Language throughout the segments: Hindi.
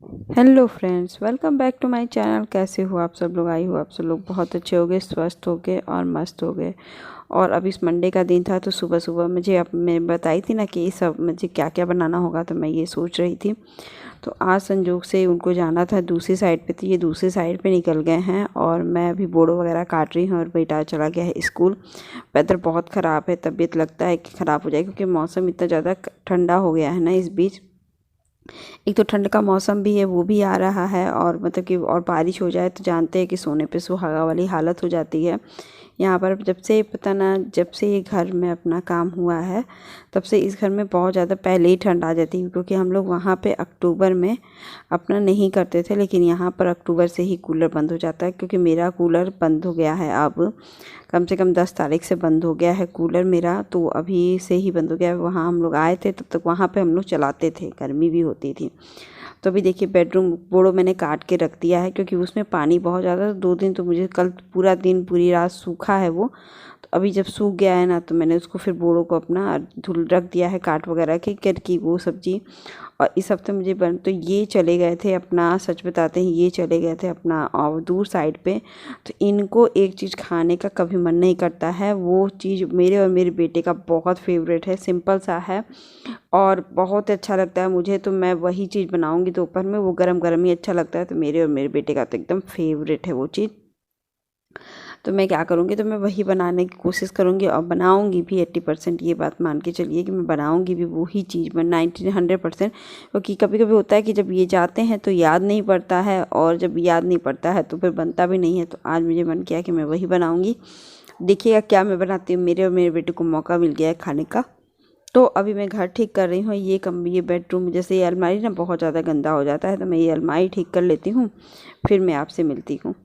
Hello friends, welcome back to my channel. कैसे हो आप सब लोग? आई हो आप सब लोग बहुत अच्छे हो गए, स्वस्थ हो गए और मस्त हो गए। और अब इस मंडे का दिन था तो सुबह सुबह मुझे, अब मैं बताई थी ना कि ये सब मुझे क्या क्या बनाना होगा, तो मैं ये सोच रही थी। तो आज संजोग से उनको जाना था दूसरी साइड पे, तो ये दूसरी साइड पे निकल गए हैं और मैं अभी बोड़ो वगैरह काट रही हूँ और बेटा चला गया है स्कूल। वेदर बहुत ख़राब है, तबीयत लगता है कि ख़राब हो जाएगी क्योंकि मौसम इतना ज़्यादा ठंडा हो गया है ना इस बीच। एक तो ठंड का मौसम भी है, वो भी आ रहा है, और मतलब कि और बारिश हो जाए तो जानते हैं कि सोने पे सुहागा वाली हालत हो जाती है यहाँ पर। जब से पता ना, जब से ये घर में अपना काम हुआ है तब से इस घर में बहुत ज़्यादा पहले ही ठंड आ जाती है, क्योंकि हम लोग वहाँ पे अक्टूबर में अपना नहीं करते थे, लेकिन यहाँ पर अक्टूबर से ही कूलर बंद हो जाता है। क्योंकि मेरा कूलर बंद हो गया है, अब कम से कम 10 तारीख से बंद हो गया है कूलर मेरा, तो अभी से ही बंद हो गया है। वहाँ हम लोग आए थे तब तक वहाँ पे हम लोग चलाते थे, गर्मी भी होती थी। तो अभी देखिए बेडरूम बोड़ो मैंने काट के रख दिया है, क्योंकि उसमें पानी बहुत ज़्यादा, 2 दिन तो मुझे, कल पूरा दिन पूरी रात सूखा है वो। तो अभी जब सूख गया है ना, तो मैंने उसको फिर बोड़ो को अपना धुल रख दिया है, काट वगैरह के करके वो सब्जी। और इस हफ्ते मुझे बन, तो ये चले गए थे अपना, सच बताते हैं, ये चले गए थे अपना और दूर साइड पे। तो इनको एक चीज़ खाने का कभी मन नहीं करता है, वो चीज़ मेरे और मेरे बेटे का बहुत फेवरेट है, सिंपल सा है और बहुत अच्छा लगता है मुझे। तो मैं वही चीज़ बनाऊंगी दोपहर में, वो गरम गरम ही अच्छा लगता है। तो मेरे और मेरे बेटे का तो एकदम फेवरेट है वो चीज़। तो मैं क्या करूँगी, तो मैं वही बनाने की कोशिश करूँगी और बनाऊँगी भी 80%। ये बात मान के चलिए कि मैं बनाऊँगी भी वही चीज़, मैं 90-100%। क्योंकि कभी कभी होता है कि जब ये जाते हैं तो याद नहीं पड़ता है, और जब याद नहीं पड़ता है तो फिर बनता भी नहीं है। तो आज मुझे मन किया कि मैं वही बनाऊँगी। देखिएगा क्या मैं बनाती हूँ। मेरे और मेरे बेटे को मौका मिल गया है खाने का। तो अभी मैं घर ठीक कर रही हूँ। ये बेडरूम, जैसे ये अलमारी ना बहुत ज़्यादा गंदा हो जाता है, तो मैं ये अलमारी ठीक कर लेती हूँ, फिर मैं आपसे मिलती हूँ।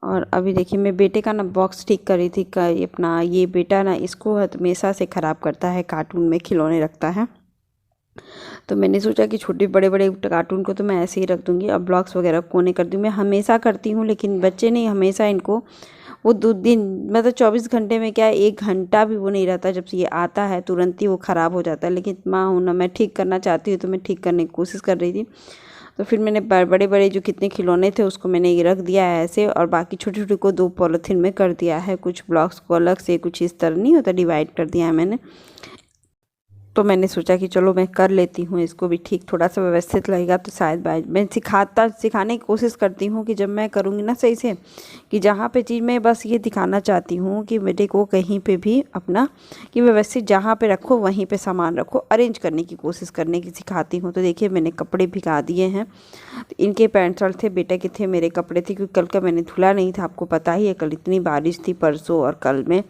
और अभी देखिए मैं बेटे का ना बॉक्स ठीक कर रही थी का, अपना ये बेटा ना इसको हमेशा से ख़राब करता है, कार्टून में खिलौने रखता है। तो मैंने सोचा कि छोटे बड़े बड़े कार्टून को तो मैं ऐसे ही रख दूँगी और ब्लॉक्स वगैरह कोने कर दूँ। मैं हमेशा करती हूँ, लेकिन बच्चे नहीं, हमेशा इनको वो 2 दिन, मतलब 24 घंटे में क्या 1 घंटा भी वो नहीं रहता, जब से ये आता है तुरंत ही वो ख़राब हो जाता है। लेकिन माँ हूँ ना, मैं ठीक करना चाहती हूँ, तो मैं ठीक करने की कोशिश कर रही थी। तो फिर मैंने बड़े बड़े जो कितने खिलौने थे उसको मैंने ये रख दिया है ऐसे, और बाकी छोटे छोटे को 2 पॉलीथीन में कर दिया है। कुछ ब्लॉक्स को अलग से, कुछ इस तरह नहीं होता, डिवाइड कर दिया है मैंने। तो मैंने सोचा कि चलो मैं कर लेती हूँ इसको भी ठीक, थोड़ा सा व्यवस्थित लगेगा तो शायद मैं सिखाने की कोशिश करती हूँ कि जब मैं करूँगी ना सही से, कि जहाँ पे चीज़ मैं बस ये दिखाना चाहती हूँ कि बेटे को कहीं पे भी अपना, कि व्यवस्थित जहाँ पे रखो वहीं पे सामान रखो, अरेंज करने की कोशिश करने की सिखाती हूँ। तो देखिए मैंने कपड़े भिगा दिए हैं। तो इनके पैंट शर्ट थे, बेटे के थे, मेरे कपड़े थे, क्योंकि कल का मैंने धुला नहीं था, आपको पता ही है कल इतनी बारिश थी, परसों और कल में,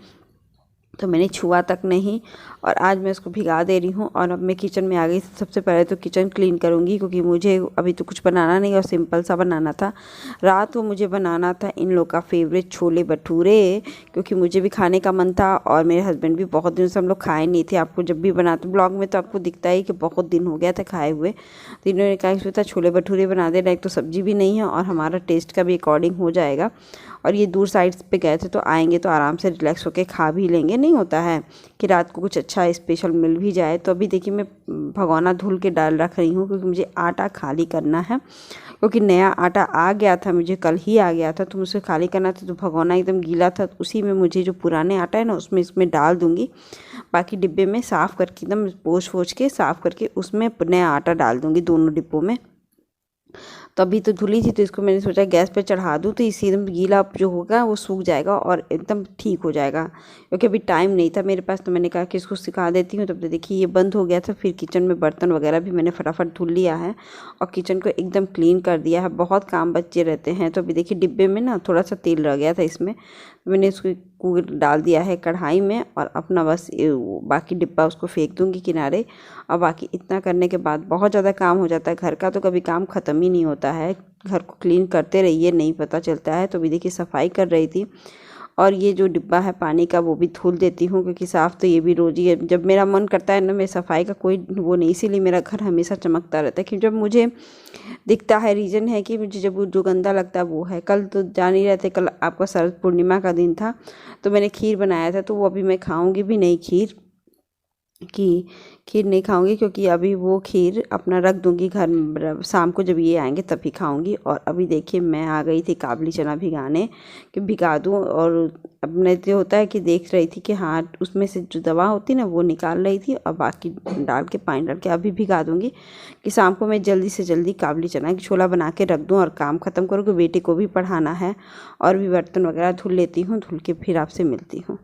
तो मैंने छुआ तक नहीं। और आज मैं इसको भिगा दे रही हूँ और अब मैं किचन में आ गई। सबसे पहले तो किचन क्लीन करूँगी, क्योंकि मुझे अभी तो कुछ बनाना नहीं और सिंपल सा बनाना था। रात को मुझे बनाना था इन लोग का फेवरेट छोले भटूरे, क्योंकि मुझे भी खाने का मन था और मेरे हस्बैंड भी, बहुत दिन से हम लोग खाए नहीं थे। आपको जब भी बनाते ब्लॉग में तो आपको दिखता है कि बहुत दिन हो गया था खाए हुए। तो इन्होंने कहा इसमें था छोले भटूरे बना देना, एक तो सब्जी भी नहीं है और हमारा टेस्ट का भी अकॉर्डिंग हो जाएगा। और ये दूर साइड्स पे गए थे, तो आएंगे तो आराम से रिलैक्स होके खा भी लेंगे नहीं होता है कि रात को कुछ अच्छा स्पेशल मिल भी जाए। तो अभी देखिए मैं भगोना धुल के डाल रख रही हूँ, क्योंकि मुझे आटा खाली करना है, क्योंकि नया आटा आ गया था, मुझे कल ही आ गया था, तो मुझे खाली करना था। तो भगोना एकदम गीला था, तो उसी में मुझे जो पुराने आटा है ना उसमें इसमें डाल दूँगी। बाकी डिब्बे में साफ़ करके एकदम पोंछ के साफ़ करके उसमें नया आटा डाल दूँगी दोनों डिब्बों में। तो अभी तो धुली थी, तो इसको मैंने सोचा गैस पे चढ़ा दूँ, तो इसी एकदम गीला जो होगा वो सूख जाएगा और एकदम ठीक हो जाएगा। क्योंकि अभी टाइम नहीं था मेरे पास, तो मैंने कहा कि इसको सिखा देती हूँ। तब तो देखिए ये बंद हो गया था। फिर किचन में बर्तन वगैरह भी मैंने फटाफट धुल लिया है और किचन को एकदम क्लीन कर दिया है। बहुत काम बचे रहते हैं। तो अभी देखिए डिब्बे में ना थोड़ा सा तेल रह गया था, इसमें मैंने इसको डाल दिया है कढ़ाई में, और अपना बस बाकी डिब्बा उसको फेंक दूँगी किनारे। और बाकी इतना करने के बाद बहुत ज़्यादा काम हो जाता है घर का, तो कभी काम ख़त्म ही नहीं होता है। घर को क्लीन करते रहिए, नहीं पता चलता है। तो अभी देखिए सफाई कर रही थी, और ये जो डिब्बा है पानी का वो भी धुल देती हूँ, क्योंकि साफ़ तो ये भी रोज़ ही है। जब मेरा मन करता है ना, मैं सफाई का कोई वो नहीं, इसीलिए मेरा घर हमेशा चमकता रहता है। कि जब मुझे दिखता है, रीज़न है कि मुझे जब जो गंदा लगता है वो है। कल तो जान ही रहते, कल आपका शरद पूर्णिमा का दिन था, तो मैंने खीर बनाया था, तो वो अभी मैं खाऊंगी भी नहीं। खीर नहीं खाऊंगी, क्योंकि अभी वो खीर अपना रख दूंगी घर में, शाम को जब ये आएंगे तभी खाऊंगी। और अभी देखिए मैं आ गई थी काबली चना भिगाने कि भिगा दूँ। और अपने जो होता है कि देख रही थी कि हाँ उसमें से जो दवा होती ना वो निकाल रही थी, और बाकी डाल के पानी डाल के अभी भिगा दूंगी, कि शाम को मैं जल्दी से जल्दी काबली चना की छोला बना के रख दूँ और काम ख़त्म करूँ, कि बेटे को भी पढ़ाना है। और भी बर्तन वगैरह धुल लेती हूँ, धुल के फिर आपसे मिलती हूँ।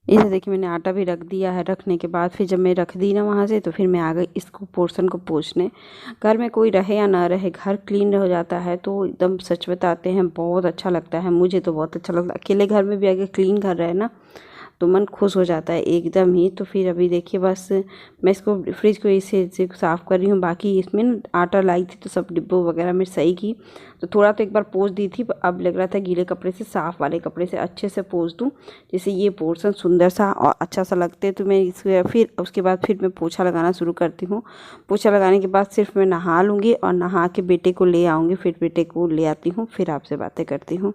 इसे देखिए मैंने आटा भी रख दिया है। रखने के बाद फिर जब मैं रख दी ना वहाँ से, तो फिर मैं आ गई इसको पोर्शन को पोंछने। घर में कोई रहे या ना रहे, घर क्लीन हो जाता है तो एकदम सच बताते हैं बहुत अच्छा लगता है। मुझे तो बहुत अच्छा लगता है। अकेले घर में भी अगर क्लीन घर रहे ना तो मन खुश हो जाता है एकदम ही। तो फिर अभी देखिए बस मैं इसको फ्रिज को इसे साफ़ कर रही हूँ। बाकी इसमें ना आटा लाई थी तो सब डिब्बों वगैरह में सही की, तो थोड़ा तो एक बार पोंछ दी थी। अब लग रहा था गीले कपड़े से, साफ़ वाले कपड़े से अच्छे से पोंछ दूँ, जिससे ये पोर्शन सुंदर सा और अच्छा सा लगते। तो मैं इसके फिर उसके बाद फिर मैं पोछा लगाना शुरू करती हूँ। पोछा लगाने के बाद सिर्फ मैं नहा लूँगी और नहा के बेटे को ले आऊँगी। फिर बेटे को ले आती हूँ, फिर आपसे बातें करती हूँ।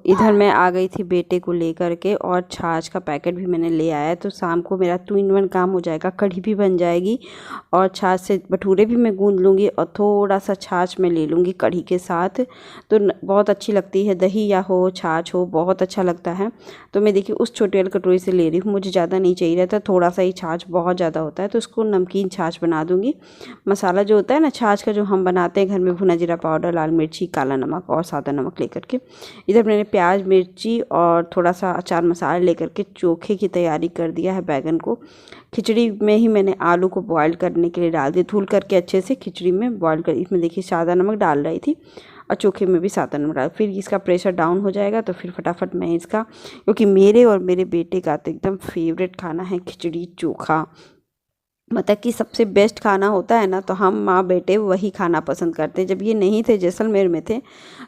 इधर मैं आ गई थी बेटे को लेकर के, और छाछ का पैकेट भी मैंने ले आया। तो शाम को मेरा 2 in 1 काम हो जाएगा, कढ़ी भी बन जाएगी और छाछ से भटूरे भी मैं गूंद लूँगी, और थोड़ा सा छाछ मैं ले लूँगी कढ़ी के साथ। तो बहुत अच्छी लगती है, दही या हो छाछ हो बहुत अच्छा लगता है। तो मैं देखिए उस छोटे वाली कटोरी से ले रही हूँ, मुझे ज़्यादा नहीं चाहिए रहता, थोड़ा सा ही छाछ बहुत ज़्यादा होता है। तो उसको नमकीन छाछ बना दूँगी। मसाला जो होता है ना छाछ का, जो हम बनाते हैं घर में, भुना जीरा पाउडर, लाल मिर्ची, काला नमक और सादा नमक लेकर के, इधर मैंने प्याज, मिर्ची और थोड़ा सा अचार मसाला लेकर के चोखे की तैयारी कर दिया है। बैगन को खिचड़ी में ही मैंने आलू को बॉईल करने के लिए डाल दिया, धुल करके अच्छे से खिचड़ी में बॉईल कर। इसमें देखिए सादा नमक डाल रही थी और चोखे में भी सादा नमक डाल। फिर इसका प्रेशर डाउन हो जाएगा तो फिर फटाफट मैं इसका, क्योंकि मेरे और मेरे बेटे का तो एकदम फेवरेट खाना है खिचड़ी चोखा। मतलब कि सबसे बेस्ट खाना होता है ना, तो हम माँ बेटे वही खाना पसंद करते हैं। जब ये नहीं थे, जैसलमेर में थे,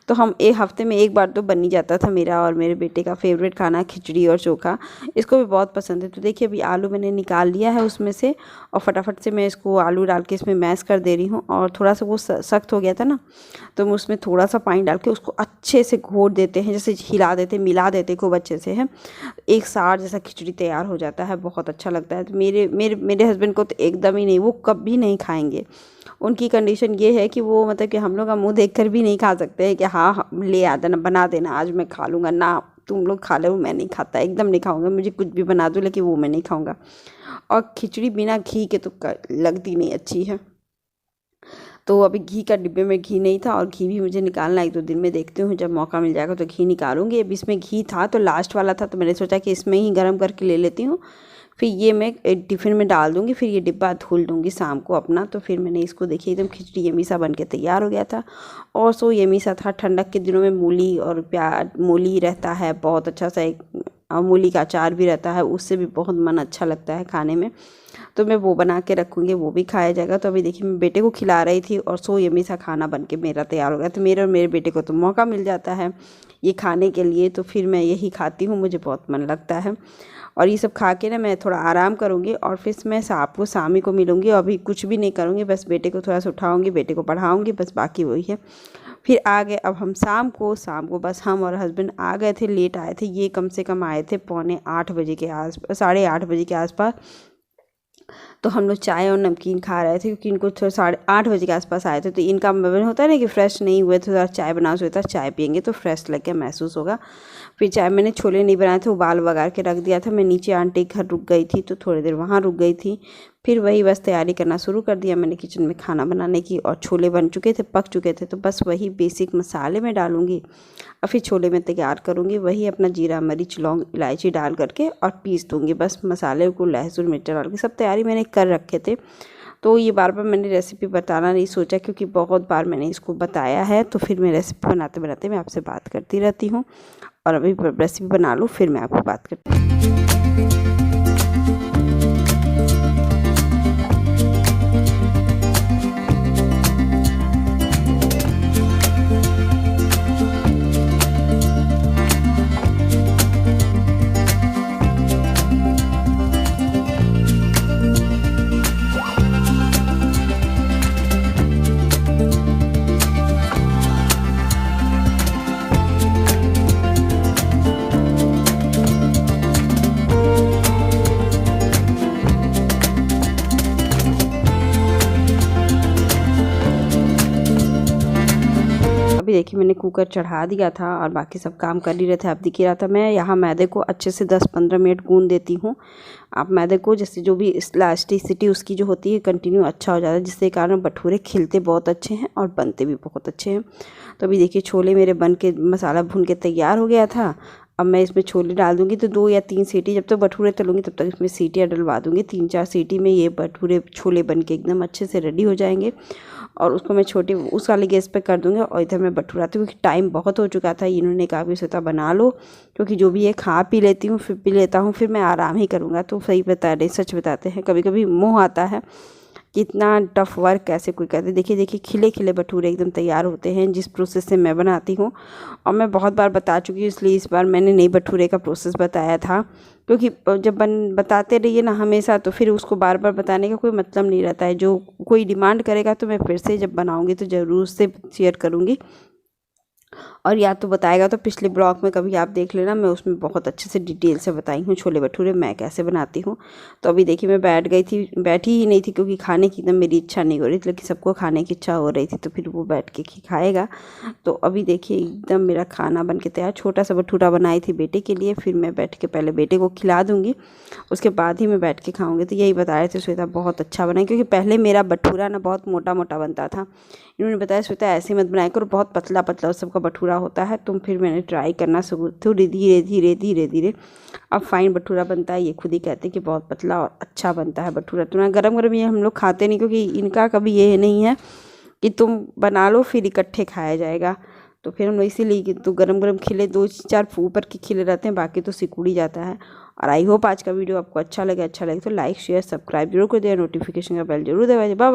तो हम एक हफ्ते में एक बार तो बन ही जाता था मेरा और मेरे बेटे का फेवरेट खाना खिचड़ी और चोखा। इसको भी बहुत पसंद है। तो देखिए अभी आलू मैंने निकाल लिया है उसमें से, और फटाफट से मैं इसको आलू डाल के इसमें मैश कर दे रही हूँ। और थोड़ा सा वो सख्त हो गया था ना, तो मैं उसमें थोड़ा सा पानी डाल के उसको अच्छे से घोट देते हैं, जैसे हिला देते, मिला देते खूब अच्छे से है। एक सार जैसा खिचड़ी तैयार हो जाता है, बहुत अच्छा लगता है। तो मेरे हस्बैंड को तो एकदम ही नहीं, वो कभी नहीं खाएंगे। उनकी कंडीशन ये है कि वो मतलब कि हम लोग का मुंह देखकर भी नहीं खा सकते हैं कि हाँ ले आ देना, बना देना, आज मैं खा लूँगा ना, तुम लोग खा लो, मैं नहीं खाता, एकदम नहीं खाऊंगा, मुझे कुछ भी बना दो लेकिन वो मैं नहीं खाऊंगा। और खिचड़ी बिना घी के तो लगती नहीं अच्छी है। तो अभी घी का डिब्बे में घी नहीं था और घी भी मुझे निकालना 1-2 दिन में, देखती हूँ जब मौका मिल जाएगा तो घी निकालूंगी। अब इसमें घी था तो लास्ट वाला था, तो मैंने सोचा कि इसमें ही गर्म करके ले लेती हूँ, फिर ये मैं टिफ़िन में डाल दूँगी, फिर ये डिब्बा धुल दूँगी शाम को अपना। तो फिर मैंने इसको देखिए एकदम खिचड़ी यमी सा बन के तैयार हो गया था और सो यमी सा था। ठंडक के दिनों में मूली और प्याज, मूली रहता है बहुत अच्छा सा, एक मूली का अचार भी रहता है, उससे भी बहुत मन अच्छा लगता है खाने में। तो मैं वो बना के रखूँगी, वो भी खाया जाएगा। तो अभी देखिए मैं बेटे को खिला रही थी और सो यमी सा खाना बन के मेरा तैयार हो गया। तो मेरे और मेरे बेटे को तो मौका मिल जाता है ये खाने के लिए, तो फिर मैं यही खाती हूँ, मुझे बहुत मन लगता है। और ये सब खा के ना मैं थोड़ा आराम करूँगी और फिर मैं आपको शाम को मिलूँगी। अभी कुछ भी नहीं करूँगी, बस बेटे को थोड़ा सा उठाऊँगी, बेटे को पढ़ाऊँगी, बस बाकी वही है। फिर आ गए अब हम शाम को बस हम और हस्बैंड आ गए थे, लेट आए थे, ये कम से कम आए थे 7:45 बजे के आसपास, 8:30 बजे के आसपास। तो हम लोग चाय और नमकीन खा रहे थे क्योंकि इनको थोड़ा 8:30 बजे के आसपास आए थे। तो इनका मन होता है ना कि फ्रेश नहीं हुए, थोड़ा चाय बनाओ, सोचता चाय पियेंगे तो फ्रेश लग के महसूस होगा। फिर चाय मैंने छोले नहीं बनाए थे, उबाल वगार के रख दिया था। मैं नीचे आंटी के घर रुक गई थी तो थोड़ी देर वहाँ रुक गई थी। फिर वही बस तैयारी करना शुरू कर दिया मैंने किचन में खाना बनाने की, और छोले बन चुके थे, पक चुके थे, तो बस वही बेसिक मसाले में डालूँगी और फिर छोले में तैयार करूँगी। वही अपना जीरा, मिर्च, लौंग, इलायची डाल करके और पीस दूँगी। बस मसाले को लहसुन मिर्च डाल के सब तैयारी मैंने कर रखे थे। तो ये बार बार मैंने रेसिपी बताना नहीं सोचा क्योंकि बहुत बार मैंने इसको बताया है। तो फिर मैं रेसिपी बनाते बनाते मैं आपसे बात करती रहती हूँ, और अभी रेसिपी बना लूँ फिर मैं आपको बात करती हूँ। अभी देखिए मैंने कुकर चढ़ा दिया था और बाकी सब काम कर ही रहे थे। आप दिख ही रहा था, मैं यहाँ मैदे को अच्छे से 10-15 मिनट गूंद देती हूँ। आप मैदे को जैसे जो भी इलास्टिसिटी उसकी जो होती है कंटिन्यू अच्छा हो जाता है, जिसके कारण भटूरे खिलते बहुत अच्छे हैं और बनते भी बहुत अच्छे हैं। तो अभी देखिए छोले मेरे बन के मसाला भून के तैयार हो गया था। अब मैं इसमें छोले डाल दूँगी तो 2 या 3 सीटी, जब तक भटूरे तलूँगी तब तक इसमें सीटियाँ डलवा दूँगी। 3-4 सीटी में ये भटूरे छोले बन के एकदम अच्छे से रेडी हो जाएंगे। और उसको मैं छोटी उस वाली गैस पे कर दूँगी और इधर मैं भटूराती हूँ क्योंकि टाइम बहुत हो चुका था। इन्होंने कहा कि श्वेता बना लो, क्योंकि जो भी है खा पी लेती हूँ, फिर पी लेता हूँ, फिर मैं आराम ही करूँगा। तो सही बता रहे, सच बताते हैं, कभी कभी मोह आता है कितना टफ वर्क कैसे कोई कहते। देखिए खिले खिले भटूरे एकदम तैयार होते हैं जिस प्रोसेस से मैं बनाती हूँ। और मैं बहुत बार बता चुकी हूँ, इसलिए इस बार मैंने नई भटूरे का प्रोसेस बताया था, क्योंकि जब बताते रहिए ना हमेशा तो फिर उसको बार बार बताने का कोई मतलब नहीं रहता है। जो कोई डिमांड करेगा तो मैं फिर से जब बनाऊँगी तो ज़रूर उससे शेयर करूँगी, और या तो बताएगा तो पिछले ब्लॉग में कभी आप देख लेना, मैं उसमें बहुत अच्छे से डिटेल से बताई हूँ छोले भटूरे मैं कैसे बनाती हूँ। तो अभी देखिए मैं बैठी ही नहीं थी क्योंकि खाने की एकदम मेरी इच्छा नहीं हो रही थी, लेकिन सबको खाने की इच्छा हो रही थी तो फिर वो बैठ के खाएगा। तो अभी देखिए एकदम मेरा खाना बन के तैयार। छोटा सा भटूरा बनाई थी बेटे के लिए, फिर मैं बैठ के पहले बेटे को खिला दूँगी, उसके बाद ही मैं बैठ के खाऊँगी। तो यही बता रहे थे श्वेता बहुत अच्छा बना, क्योंकि पहले मेरा भटूरा ना बहुत मोटा मोटा बनता था। इन्होंने बताया श्वेता ऐसे मत बनाया करो, बहुत पतला पतला उस सबका भटूरा होता है। तो फिर मैंने ट्राई करना शुरू, थोड़ी धीरे धीरे धीरे धीरे अब फाइन भटूरा बनता है। ये खुद ही कहते हैं कि बहुत पतला और अच्छा बनता है भटूरा। तो ना गरम गरम ये हम लोग खाते नहीं, क्योंकि इनका कभी ये नहीं है कि तुम बना लो फिर इकट्ठे खाया जाएगा। तो फिर हम लोग इसीलिए कि तो गरम गरम खिले 2-4 ऊपर के खिले रहते हैं, बाकी तो सिकुड़ जाता है। और आई होप आज का वीडियो आपको अच्छा लगे तो लाइक शेयर सब्सक्राइब जरूर कर दें, नोटिफिकेशन का बेल जरूर दबाइए। Bye bye.